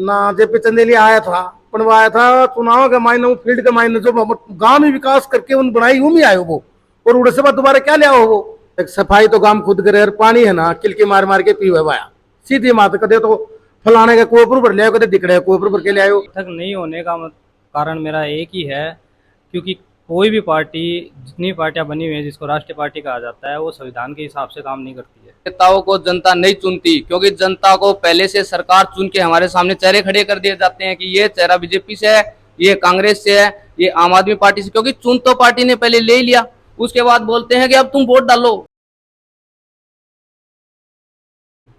ना जेपी चंदेली आया था बनवाया था चुनाव के मायने फील्ड के मायने जो गांव में विकास करके उन बनाई हूं भी आयो वो और उड़े से बाद दोबारा क्या ले आओ वो एक सफाई तो गांव खुद करे पानी है ना किलकी मार मार के पीवे भाया सीधी मात कदे तो फलाने के कुएं पर भर ले आयो कदे दिखड़े कुएं पर भर के ले आयो तक नहीं होने का कारण मेरा एक ही है, क्योंकि कोई भी पार्टी, जितनी पार्टियां बनी हुई हैं जिसको राष्ट्रीय पार्टी कहा जाता है, वो संविधान के हिसाब से काम नहीं करती है। नेताओं को जनता नहीं चुनती, क्योंकि जनता को पहले से सरकार चुन के हमारे सामने चेहरे खड़े कर दिए जाते हैं कि ये चेहरा बीजेपी से है, ये कांग्रेस से है, ये आम आदमी पार्टी से, क्योंकि चुन तो पार्टी ने पहले ले लिया, उसके बाद बोलते हैं कि अब तुम वोट डालो।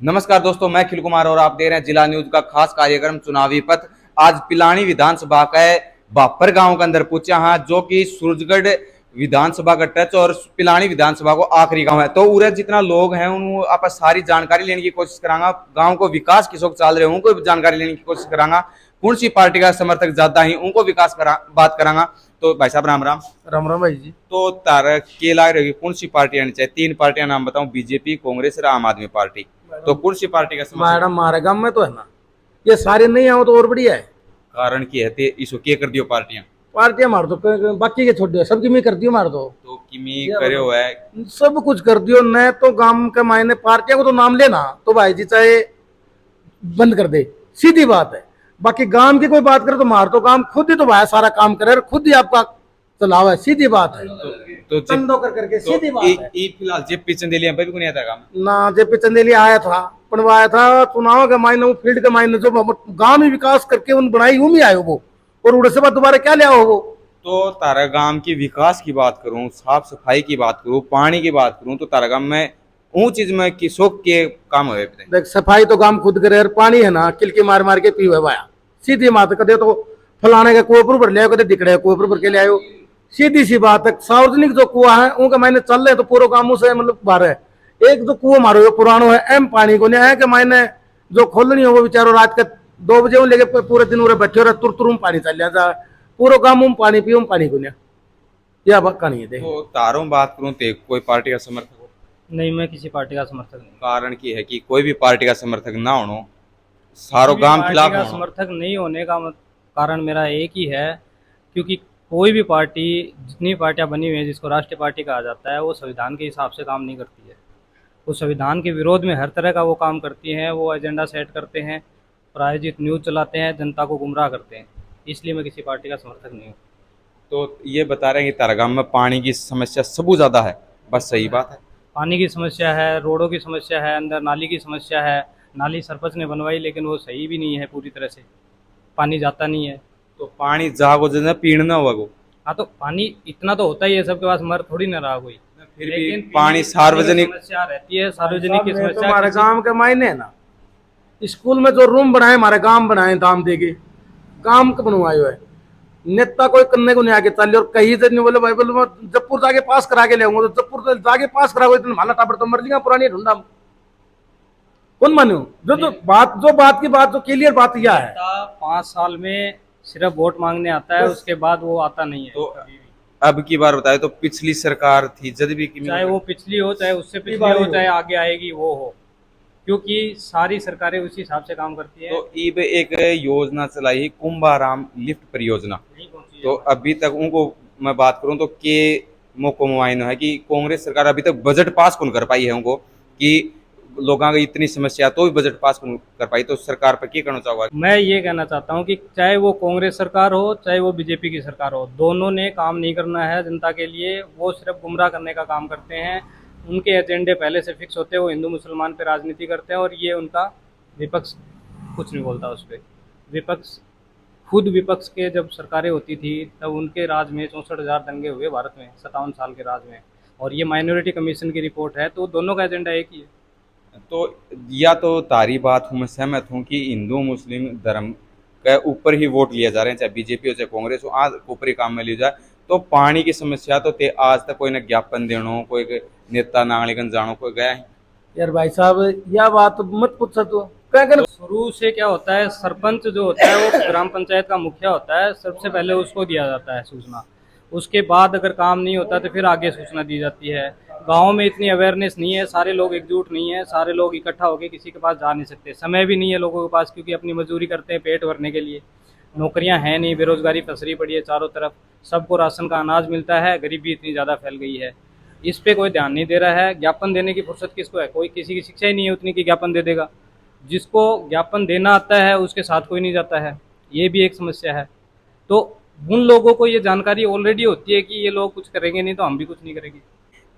नमस्कार दोस्तों, मैं खिल कुमार और आप देख रहे हैं जिला न्यूज का खास कार्यक्रम चुनावी पथ। आज पिलानी विधानसभा का बापर गांव के अंदर पूछा हाँ, जो कि सूरजगढ़ विधानसभा का टच और पिलानी विधानसभा को आखिरी गांव है। तो उरे जितना लोग हैं उन आप सारी जानकारी लेने की कोशिश करांगा। गांव को विकास किसों चाल रहे हैं उनको जानकारी लेने की कोशिश करांगा। कौन सी पार्टी का समर्थक ज्यादा ही उनको विकास बात करांगा। तो भाई साहब राम राम। राम राम भाई जी। तो तारा के लाग रही कौन सी पार्टी आनी चाहिए? तीन पार्टियां नाम बताऊं, बीजेपी, कांग्रेस और आम आदमी पार्टी। तो कौन सी पार्टी का मैडम हमारे गांव में तो है ना ये सारे नहीं आओ तो और बढ़िया है। कारण की है इसको क्या कर दियो पार्टियां मार दो बाकी के छोड़ दियो सबकी मैं कर दियो मार दो तो किमी करे हुआ है सब कुछ कर दियो न तो गांव के मायने पार्टियों को तो नाम लेना तो भाई जी चाहे बंद कर दे सीधी बात है। बाकी गांव की कोई बात करे तो मार तो काम खुद ही तो भाई सारा काम करे और खुद ही आपका चलाव है सीधी बात है। तो चंदो कर करके सीधी बात है। फिलहाल जेपी चंदेली हम भी नहीं आता काम ना जेपी चंदेली आया था बनवाया था चुनाव के मायने फील्ड के मायने जो गांव में विकास करके उन बनाई हूं भी आयो वो और उड़े से बाद दोबारा क्या ले आओ वो। तो तारा गांव की विकास की बात करूं, साफ सफाई की बात करूं, पानी की बात करूं, तो तारा गांव में ऊंच चीज में किसों के काम हुए? देख सफाई तो गांव खुद करे पानी है ना किलकी मार मार के पीवे भाया सीधी बात कदे तो फलाने के कुएं पर भर ले आयो कदे दिखड़े कुएं पर भर के ले आयो सीधी सी बात है। सार्वजनिक जो कुआ है उनके मायने चल रहे तो पूरे गांवों से मतलब बाहर है। एक जो कुआ मारो पुरानो है एम पानी को नहीं है के मायने जो खोलनी हो वो बेचारो रात के 2 बजे लेके पूरे दिन उरे बैठे रहे तुर पानी चल जाता पूरा गांव में पानी पियो पानी को नहीं यह कहानी है। तो तारों बात करूं तो कोई पार्टी का समर्थक हो? नहीं, मैं किसी पार्टी का समर्थक नहीं। कारण की है कि कोई भी पार्टी का समर्थक ना होनो, सारो गांव खिलाफ का समर्थक नहीं होने का कारण मेरा एक ही है, क्योंकि कोई भी पार्टी, जितनी पार्टियां बनी हुई हैं जिसको राष्ट्रीय पार्टी कहा जाता है, वो संविधान के हिसाब से काम नहीं करती है। वो संविधान के विरोध में हर तरह का वो काम करती हैं। वो एजेंडा सेट करते हैं, प्रायोजित न्यूज़ चलाते हैं, जनता को गुमराह करते हैं। इसलिए मैं किसी पार्टी का समर्थक नहीं हूँ। तो ये बता रहे हैं कि तारा गांव में पानी की समस्या सबसे ज्यादा है, बस सही बात है। पानी की समस्या है, रोडों की समस्या है, अंदर नाली की समस्या है। नाली सरपंच ने बनवाई लेकिन वो सही भी नहीं है पूरी तरह से, पानी जाता नहीं है। तो पानी जागो जैसे पीण ना हुआ। हाँ, तो पानी इतना तो होता ही है, सबके पास मर थोड़ी ना रहा कोई। फिर भी पानी सार्वजनिक समस्या रहती है, सार्वजनिक की समस्या। हमारे गांव के मायने है ना स्कूल में जो रूम बनाए हमारे गांव बनाए दाम देके काम का बनवायो है नेता कोई करने को नहीं आगे चल और कहीं से नहीं बोले भाई बोले जबपुर जाके पास करा के ले आऊंगा तो जबपुर तो जाके पास करा इतना माला टापर तो मर लिया पुरानी ढूंढा कौन मानो जो बात की बात जो क्लियर बात यह है 5 साल में सिर्फ वोट मांगने आता है, उसके बाद वो आता नहीं है। तो अब की बार बताए तो पिछली सरकार थी जब भी चाहे वो पिछली हो, चाहे उससे पिछली हो, चाहे आगे आएगी वो हो, क्योंकि सारी सरकारें उसी हिसाब से काम करती है। तो इब एक योजना चलाई कुंभाराम लिफ्ट परियोजना, तो अभी तक उनको मैं बात करूं तो के मौको मुआयना है कि कांग्रेस सरकार अभी तक बजट पास कौन कर पाई है उनको कि लोगों की इतनी समस्या तो भी बजट पास कौन कर पाई। तो सरकार पर क्या कहना चाहूंगा? मैं ये कहना चाहता हूँ कि चाहे वो कांग्रेस सरकार हो, चाहे वो बीजेपी की सरकार हो, दोनों ने काम नहीं करना है जनता के लिए। वो सिर्फ गुमराह करने का काम करते हैं। उनके एजेंडे पहले से फिक्स होते हैं। वो हिंदू मुसलमान पे राजनीति करते हैं और ये उनका विपक्ष कुछ नहीं बोलता उस पर। विपक्ष खुद विपक्ष के जब सरकारें होती थी तब उनके राज में 64,000 दंगे हुए भारत में 57 साल के राज में, और ये माइनॉरिटी कमीशन की रिपोर्ट है। तो दोनों का एजेंडा एक ही है। तो या तो तारी बात हूँ, मैं सहमत हूँ कि हिंदू मुस्लिम धर्म के ऊपर ही वोट लिया जा रहे हैं, चाहे बीजेपी हो चाहे कांग्रेस हो, आज ऊपर ही काम में लिया जाए। तो पानी की समस्या तो आज तक कोई न ज्ञापन देनो, कोई नेता नागरिकन जानो कोई गया है यार भाई साहब यह बात मत पूछ तो शुरू से क्या होता है, सरपंच जो होता है वो ग्राम पंचायत का मुखिया होता है, सबसे पहले उसको दिया जाता है सूचना। उसके बाद अगर काम नहीं होता तो फिर आगे सूचना दी जाती है। गाँव में इतनी अवेयरनेस नहीं है, सारे लोग एकजुट नहीं है, सारे लोग इकट्ठा होकर किसी के पास जा नहीं सकते, समय भी नहीं है लोगों के पास, क्योंकि अपनी मजदूरी करते हैं पेट भरने के लिए, नौकरियां हैं नहीं, बेरोजगारी पसरी पड़ी है चारों तरफ, सबको राशन का अनाज मिलता है, गरीबी इतनी ज़्यादा फैल गई है, इस पे कोई ध्यान नहीं दे रहा है। ज्ञापन देने की फुर्सत किसको है, कोई किसी की शिक्षा ही नहीं है उतनी कि ज्ञापन दे देगा, जिसको ज्ञापन देना आता है उसके साथ कोई नहीं जाता है, ये भी एक समस्या है। तो उन लोगों को ये जानकारी ऑलरेडी होती है कि ये लोग कुछ करेंगे नहीं तो हम भी कुछ नहीं करेंगे।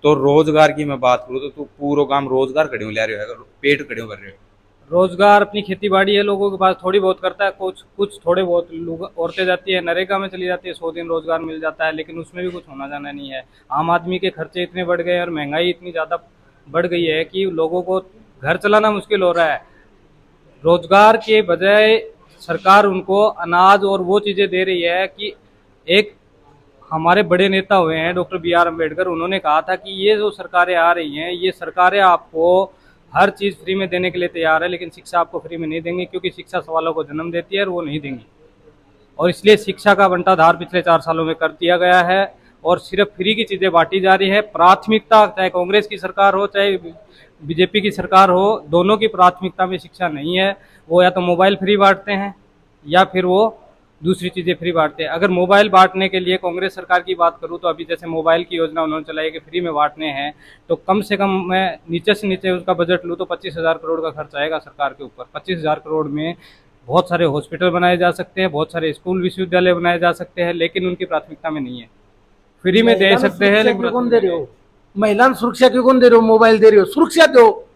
तो रोजगार की मैं बात करूँ तो तू पूरा काम रोजगार कड़ियों ले रहे हो, पेट कड़ियों कर रहे हो। रोजगार अपनी खेती बाड़ी है लोगों के पास, थोड़ी बहुत करता है, कुछ कुछ थोड़े बहुत लोग, औरतें जाती है नरेगा में चली जाती है, 100 दिन रोजगार मिल जाता है, लेकिन उसमें भी कुछ होना जाना नहीं है। आम आदमी के खर्चे इतने बढ़ गए और महंगाई इतनी ज़्यादा बढ़ गई है कि लोगों को घर चलाना मुश्किल हो रहा है। रोजगार के बजाय सरकार उनको अनाज और वो चीज़ें दे रही है कि एक हमारे बड़े नेता हुए हैं डॉक्टर BR अम्बेडकर, उन्होंने कहा था कि ये जो सरकारें आ रही हैं ये सरकारें आपको हर चीज़ फ्री में देने के लिए तैयार है, लेकिन शिक्षा आपको फ्री में नहीं देंगे, क्योंकि शिक्षा सवालों को जन्म देती है और वो नहीं देंगी। और इसलिए शिक्षा का बंटाधार पिछले 4 सालों में कर दिया गया है और सिर्फ फ्री की चीज़ें बांटी जा रही है। प्राथमिकता चाहे कांग्रेस की सरकार हो चाहे BJP की सरकार हो, दोनों की प्राथमिकता में शिक्षा नहीं है। वो या तो मोबाइल फ्री बांटते हैं या फिर वो दूसरी चीज़ें फ्री बांटते हैं। अगर मोबाइल बांटने के लिए कांग्रेस सरकार की बात करूं तो अभी जैसे मोबाइल की योजना उन्होंने चलाई कि फ्री में बांटने हैं, तो कम से कम मैं नीचे से नीचे उसका बजट लूँ तो 25,000 करोड़ का खर्च आएगा सरकार के ऊपर। 25,000 करोड़ में बहुत सारे हॉस्पिटल बनाए जा सकते हैं, बहुत सारे स्कूल विश्वविद्यालय बनाए जा सकते हैं, लेकिन उनकी प्राथमिकता में नहीं है। फ्री में दे सकते हैं लेकिन कौन दे रहे हो, महिला सुरक्षा क्यों कौन दे रहे हो, मोबाइल दे रहे हो, सुरक्षा दो,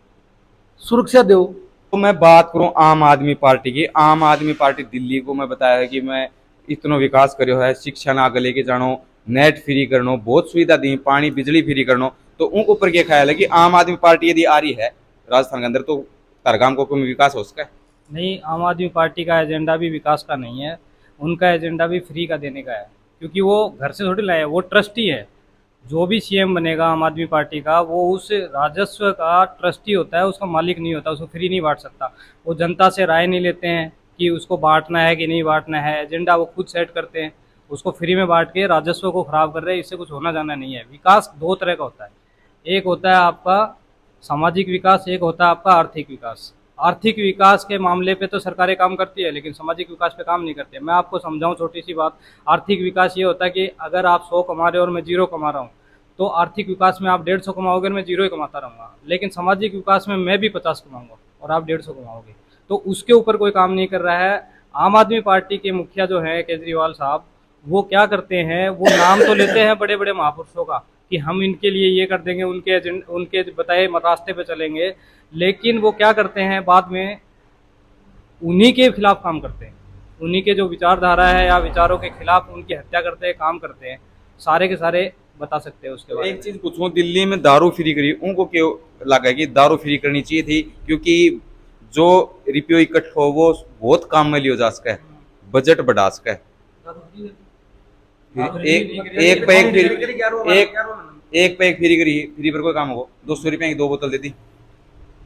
सुरक्षा दो। तो मैं बात करूं आम आदमी पार्टी की, आम आदमी पार्टी दिल्ली को मैं बताया है कि मैं इतना विकास करो है, शिक्षा ना आगे लेके जानो, नेट फ्री करनो, बहुत सुविधा दी, पानी बिजली फ्री करनो, तो उनके ऊपर क्या ख्याल है कि आम आदमी पार्टी यदि आ रही है राजस्थान के अंदर तो तरगाम को कोई विकास हो सका है? नहीं, आम आदमी पार्टी का एजेंडा भी विकास का नहीं है, उनका एजेंडा भी फ्री का देने का है, क्योंकि वो घर से थोड़ी लाए, वो ट्रस्टी है। जो भी CM बनेगा आम आदमी पार्टी का वो उस राजस्व का ट्रस्टी होता है, उसका मालिक नहीं होता, उसको फ्री नहीं बांट सकता। वो जनता से राय नहीं लेते हैं कि उसको बांटना है कि नहीं बांटना है, एजेंडा वो खुद सेट करते हैं, उसको फ्री में बांट के राजस्व को खराब कर रहे हैं, इससे कुछ होना जाना नहीं है। विकास 2 तरह का होता है, एक होता है आपका सामाजिक विकास, एक होता है आपका आर्थिक विकास। आर्थिक विकास के मामले पे तो सरकारें काम करती है, लेकिन सामाजिक विकास पे काम नहीं करती है। मैं आपको समझाऊं छोटी सी बात, आर्थिक विकास ये होता है कि अगर आप 100 कमा रहे हो और मैं 0 कमा रहा हूँ, तो आर्थिक विकास में आप 150 कमाओगे और मैं 0 ही कमाता रहूँगा। लेकिन सामाजिक विकास में मैं भी 50 कमाऊँगा और आप 150 कमाओगे, तो उसके ऊपर कोई काम नहीं कर रहा है। आम आदमी पार्टी के मुखिया जो हैं केजरीवाल साहब, वो क्या करते हैं, वो नाम तो लेते हैं बड़े बड़े महापुरुषों का कि हम इनके लिए ये कर देंगे, उनके बताए रास्ते पे चलेंगे, लेकिन वो क्या करते हैं बाद में उन्हीं के खिलाफ काम करते हैं, उन्हीं के जो विचारधारा है या विचारों के खिलाफ उनकी हत्या करते हैं, काम करते हैं, सारे के सारे बता सकते हैं उसके बारे में। एक चीज पूछूं, दिल्ली में दारू फ्री करी, उनको क्यों लगा कि दारू फ्री करनी चाहिए थी? क्योंकि जो रुपये इकट्ठा हो वो बहुत काम में लियो जा सका है, बजट बढ़ा सका है। एक पे एक फ्री करी, फ्री पर कोई काम हो, 200 रुपए की 2 बोतल देती।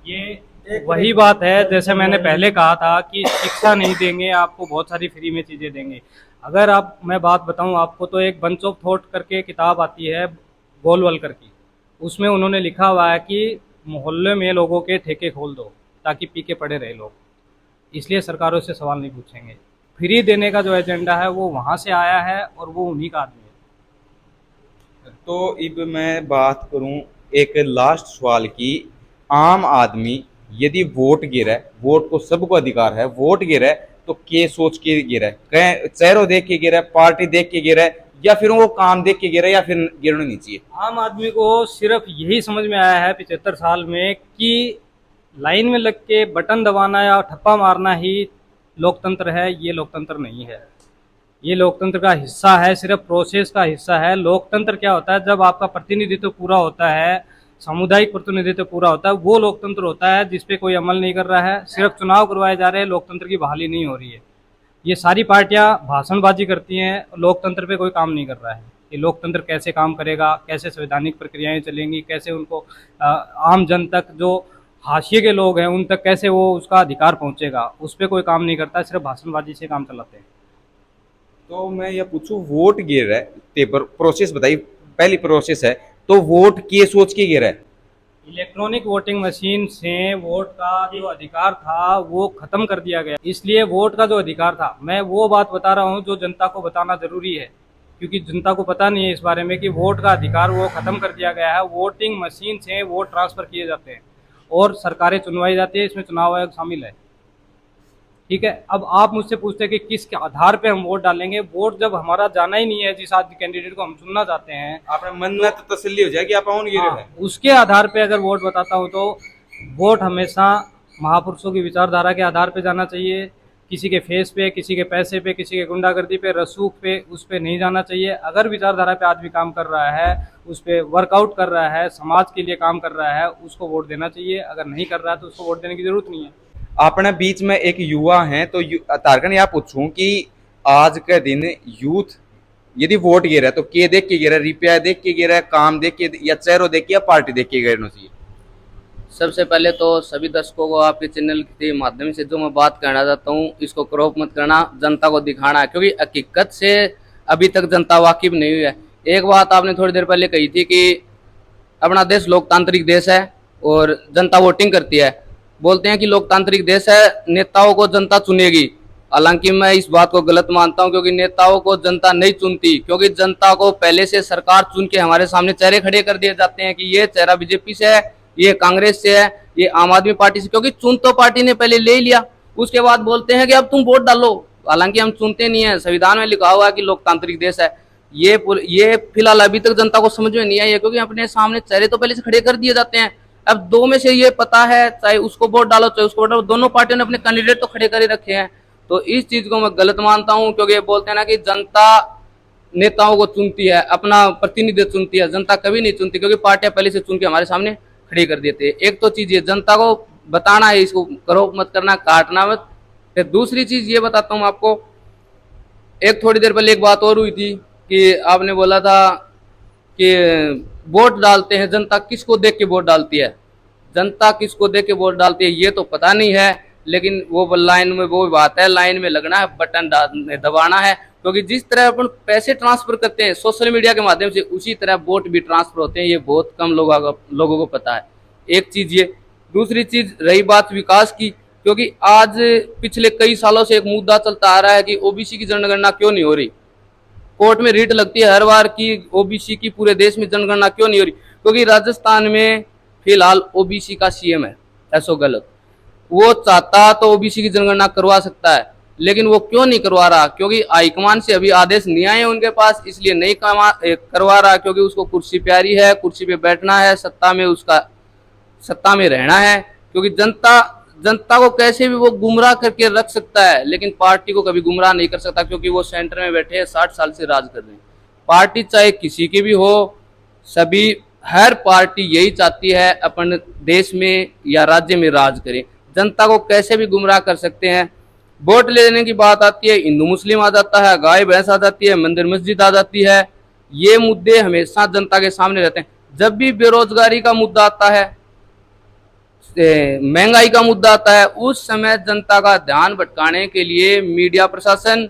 ये वही बात है जैसे मैंने पहले कहा था कि शिक्षा नहीं देंगे आपको, बहुत सारी फ्री में चीज़ें देंगे। अगर आप, मैं बात बताऊं आपको, तो एक बंच ऑफ थॉट करके किताब आती है गोलवलकर की, उसमें उन्होंने लिखा हुआ है कि मोहल्ले में लोगों के ठेके खोल दो ताकि पी के पड़े रहे लोग, इसलिए सरकारों से सवाल नहीं पूछेंगे। फ्री देने का जो एजेंडा है वो वहाँ से आया है और वो उन्हीं का आदमी है। तो अब मैं बात करूं एक लास्ट सवाल की, आम आदमी यदि वोट गिरे, वोट को सबको अधिकार है, वोट गिरे तो के सोच के गिरे, कहीं चेहरों देख के गिरे, पार्टी देख के गिरे, या फिर वो काम देख के गिरे, या फिर गिरना नहीं चाहिए? आम आदमी को सिर्फ यही समझ में आया है 75 साल में कि लाइन में लग के बटन दबाना या ठप्पा मारना ही लोकतंत्र है। ये लोकतंत्र नहीं है, ये लोकतंत्र का हिस्सा है, सिर्फ प्रोसेस का हिस्सा है। लोकतंत्र क्या होता है, जब आपका प्रतिनिधित्व पूरा होता है, सामुदायिक प्रतिनिधित्व पूरा होता है, वो लोकतंत्र होता है जिसपे कोई अमल नहीं कर रहा है, सिर्फ चुनाव करवाए जा रहे हैं, लोकतंत्र की बहाली नहीं हो रही है। ये सारी पार्टियां भाषणबाजी करती हैं, लोकतंत्र पे कोई काम नहीं कर रहा है कि लोकतंत्र कैसे काम करेगा, कैसे संवैधानिक प्रक्रियाएं चलेंगी, कैसे उनको आम जन तक, जो हाशिए के लोग हैं उन तक कैसे वो उसका अधिकार पहुंचेगा, उस पर कोई काम नहीं करता, सिर्फ भाषणबाजी से काम चलाते हैं। तो मैं ये पूछूं, वोट गिर रहा है, पेपर प्रोसेस बताइए, पहली प्रोसेस है, तो वोट किए सोच के गिरा है। इलेक्ट्रॉनिक वोटिंग मशीन से वोट का जो अधिकार था वो खत्म कर दिया गया। इसलिए वोट का जो अधिकार था, मैं वो बात बता रहा हूँ जो जनता को बताना जरूरी है, क्योंकि जनता को पता नहीं है इस बारे में कि वोट का अधिकार वो खत्म कर दिया गया है। वोटिंग मशीन से वोट ट्रांसफर किए जाते हैं और सरकारें चुनवाई जाती है, इसमें चुनाव आयोग शामिल है। ठीक है, अब आप मुझसे पूछते हैं कि किस के आधार पे हम वोट डालेंगे। वोट जब हमारा जाना ही नहीं है जिस आदमी कैंडिडेट को हम चुनना चाहते हैं, आपने मन में तो तसल्ली हो जाएगी आप आउन गिरे है। उसके आधार पे अगर वोट बताता हूँ तो वोट हमेशा महापुरुषों की विचारधारा के आधार पे जाना चाहिए। किसी के फेस पे, किसी के पैसे पे, किसी के गुंडागर्दी पे, रसूख पे, उस पे नहीं जाना चाहिए। अगर विचारधारा पे आदमी काम कर रहा है, उस पे वर्कआउट कर रहा है, समाज के लिए काम कर रहा है, उसको वोट देना चाहिए। अगर नहीं कर रहा है तो उसको वोट देने की जरूरत नहीं है। अपने बीच में एक युवा है, तो तारकन यहाँ पूछूं कि आज के दिन यूथ यदि वोट गिरा है तो के देख के गिरा है, रुपया देख के गिरा है, काम देख के या चेहरों देख के या पार्टी देख के गिरना चाहिए? सबसे पहले तो सभी दर्शकों को आपके चैनल के माध्यम से जो मैं बात कहना चाहता हूँ, इसको क्रॉप मत करना, जनता को दिखाना है, क्योंकि हकीकत से अभी तक जनता वाकिफ नहीं हुई है। एक बात आपने थोड़ी देर पहले कही थी कि अपना देश लोकतांत्रिक देश है और जनता वोटिंग करती है। बोलते हैं कि लोकतांत्रिक देश है, नेताओं को जनता चुनेगी। हालांकि मैं इस बात को गलत मानता हूं, क्योंकि नेताओं को जनता नहीं चुनती, क्योंकि जनता को पहले से सरकार चुन के हमारे सामने चेहरे खड़े कर दिए जाते हैं कि ये चेहरा बीजेपी से है, ये कांग्रेस से है, ये आम आदमी पार्टी से, क्योंकि चुन तो पार्टी ने पहले ले लिया। उसके बाद बोलते हैं कि अब तुम वोट डालो, हालांकि हम चुनते नहीं है। संविधान में लिखा हुआ है कि लोकतांत्रिक देश है। ये फिलहाल अभी तक जनता को समझ में नहीं आई है, क्योंकि अपने सामने चेहरे तो पहले से खड़े कर दिए जाते हैं। अब दो में से ये पता है, चाहे उसको वोट डालो चाहे उसको वोट डालो, दोनों पार्टियों ने अपने कैंडिडेट तो खड़े कर ही रखे हैं। तो इस चीज को मैं गलत मानता हूं, क्योंकि ये बोलते हैं ना कि जनता नेताओं को चुनती है, अपना प्रतिनिधि चुनती है, जनता कभी नहीं चुनती, क्योंकि पार्टियां पहले से चुन के हमारे सामने खड़ी कर देते हैं। एक तो चीज ये जनता को बताना है, इसको करो मत करना, काटना मत। फिर दूसरी चीज ये बताता हूँ आपको, एक थोड़ी देर पहले एक बात और हुई थी कि आपने बोला था कि वोट डालते हैं, जनता किसको देख के वोट डालती है, जनता किसको देख के वोट डालती है ये तो पता नहीं है, लेकिन वो लाइन में वो बात है, लाइन में लगना है, बटन दबाना है। क्योंकि जिस तरह अपन पैसे ट्रांसफर करते हैं सोशल मीडिया के माध्यम से, उसी तरह वोट भी ट्रांसफर होते हैं। ये बहुत कम लोगों को पता है। एक चीज ये। दूसरी चीज रही बात विकास की, क्योंकि आज पिछले कई सालों से एक मुद्दा चलता आ रहा है कि ओबीसी की जनगणना क्यों नहीं हो रही। कोर्ट में रीट लगती है हर बार की ओबीसी की पूरे देश में जनगणना क्यों नहीं हो रही, क्योंकि राजस्थान में फिलहाल ओबीसी का सीएम है ऐसो गलत। वो चाहता तो ओबीसी की जनगणना करवा सकता है, लेकिन वो क्यों नहीं करवा रहा? क्योंकि हाईकमान से अभी आदेश नहीं आए उनके पास, इसलिए नहीं करवा रहा। क्योंकि उसको कुर्सी प्यारी है, कुर्सी पे बैठना है, सत्ता में रहना है। क्योंकि जनता को कैसे भी वो गुमराह करके रख सकता है, लेकिन पार्टी को कभी गुमराह नहीं कर सकता, क्योंकि वो सेंटर में बैठे हैं, 60 साल से राज कर रहे हैं। पार्टी चाहे किसी की भी हो, हर पार्टी यही चाहती है अपन देश में या राज्य में राज करे। जनता को कैसे भी गुमराह कर सकते हैं। वोट लेने की बात आती है, हिंदू मुस्लिम आ जाता है, गाय भैंस आ जाती है, मंदिर मस्जिद आ जाती है। ये मुद्दे हमेशा जनता के सामने रहते हैं। जब भी बेरोजगारी का मुद्दा आता है, महंगाई का मुद्दा आता है, उस समय जनता का ध्यान भटकाने के लिए मीडिया प्रशासन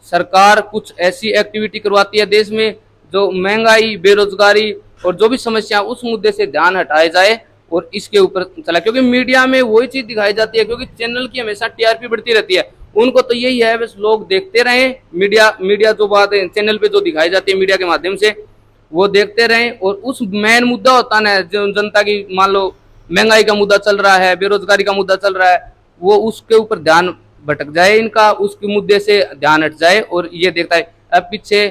सरकार कुछ ऐसी एक्टिविटी करवाती है देश में, जो महंगाई, बेरोजगारी और जो भी समस्या उस मुद्दे से ध्यान हटाया जाए और इसके ऊपर चला। क्योंकि मीडिया में वही चीज दिखाई जाती है, क्योंकि चैनल की हमेशा टीआरपी बढ़ती रहती है। उनको तो यही है बस लोग देखते रहें, मीडिया जो बात है चैनल पे जो दिखाई जाती है मीडिया के माध्यम से, वो देखते रहें। और उस मेन मुद्दा होता है जो जनता की, मान लो महंगाई का मुद्दा चल रहा है, बेरोजगारी का मुद्दा चल रहा है, वो उसके ऊपर ध्यान भटक जाए इनका, उसके मुद्दे से ध्यान हट जाए और ये देखता है। अब पीछे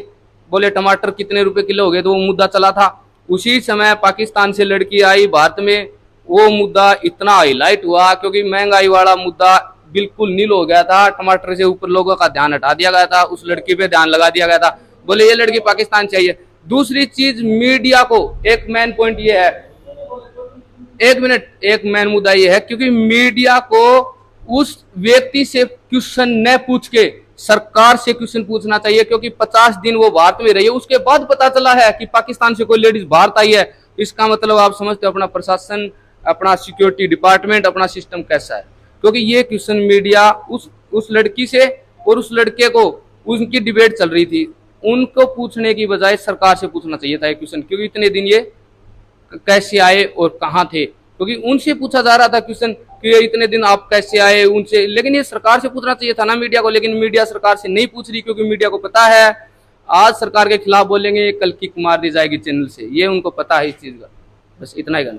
बोले टमाटर कितने रुपए किलो हो गए, तो वो मुद्दा चला था। उसी समय पाकिस्तान से लड़की आई भारत में, वो मुद्दा इतना हाईलाइट हुआ क्योंकि महंगाई वाला मुद्दा बिल्कुल नील हो गया था। टमाटर से ऊपर लोगों का ध्यान हटा दिया गया था, उस लड़की पे ध्यान लगा दिया गया था, बोले ये लड़की पाकिस्तान चाहिए। दूसरी चीज, मीडिया को एक मेन पॉइंट ये है, एक मेन मुद्दा ये है, क्योंकि मीडिया को उस व्यक्ति से क्वेश्चन न पूछ के सरकार से क्वेश्चन पूछना चाहिए। क्योंकि 50 दिन वो भारत में रही है, उसके बाद पता चला है कि पाकिस्तान से कोई लेडीज भारत आई है। इसका मतलब आप समझते हो अपना प्रशासन, अपना सिक्योरिटी डिपार्टमेंट, अपना सिस्टम कैसा है। क्योंकि ये क्वेश्चन मीडिया उस लड़की से और उस लड़के को, उनकी डिबेट चल रही थी, उनको पूछने की बजाय सरकार से पूछना चाहिए था ये क्वेश्चन, क्योंकि इतने दिन ये कैसे आए और कहाँ थे, क्योंकि उनसे पूछा जा रहा था क्वेश्चन कि इतने दिन आप कैसे आए उनसे, लेकिन ये सरकार से पूछना चाहिए था ना मीडिया को, लेकिन मीडिया सरकार से नहीं पूछ रही, क्योंकि मीडिया को पता है आज सरकार के खिलाफ बोलेंगे कल की मार दी जाएगी चैनल से, ये उनको पता है इस चीज का। बस इतना ही कहना।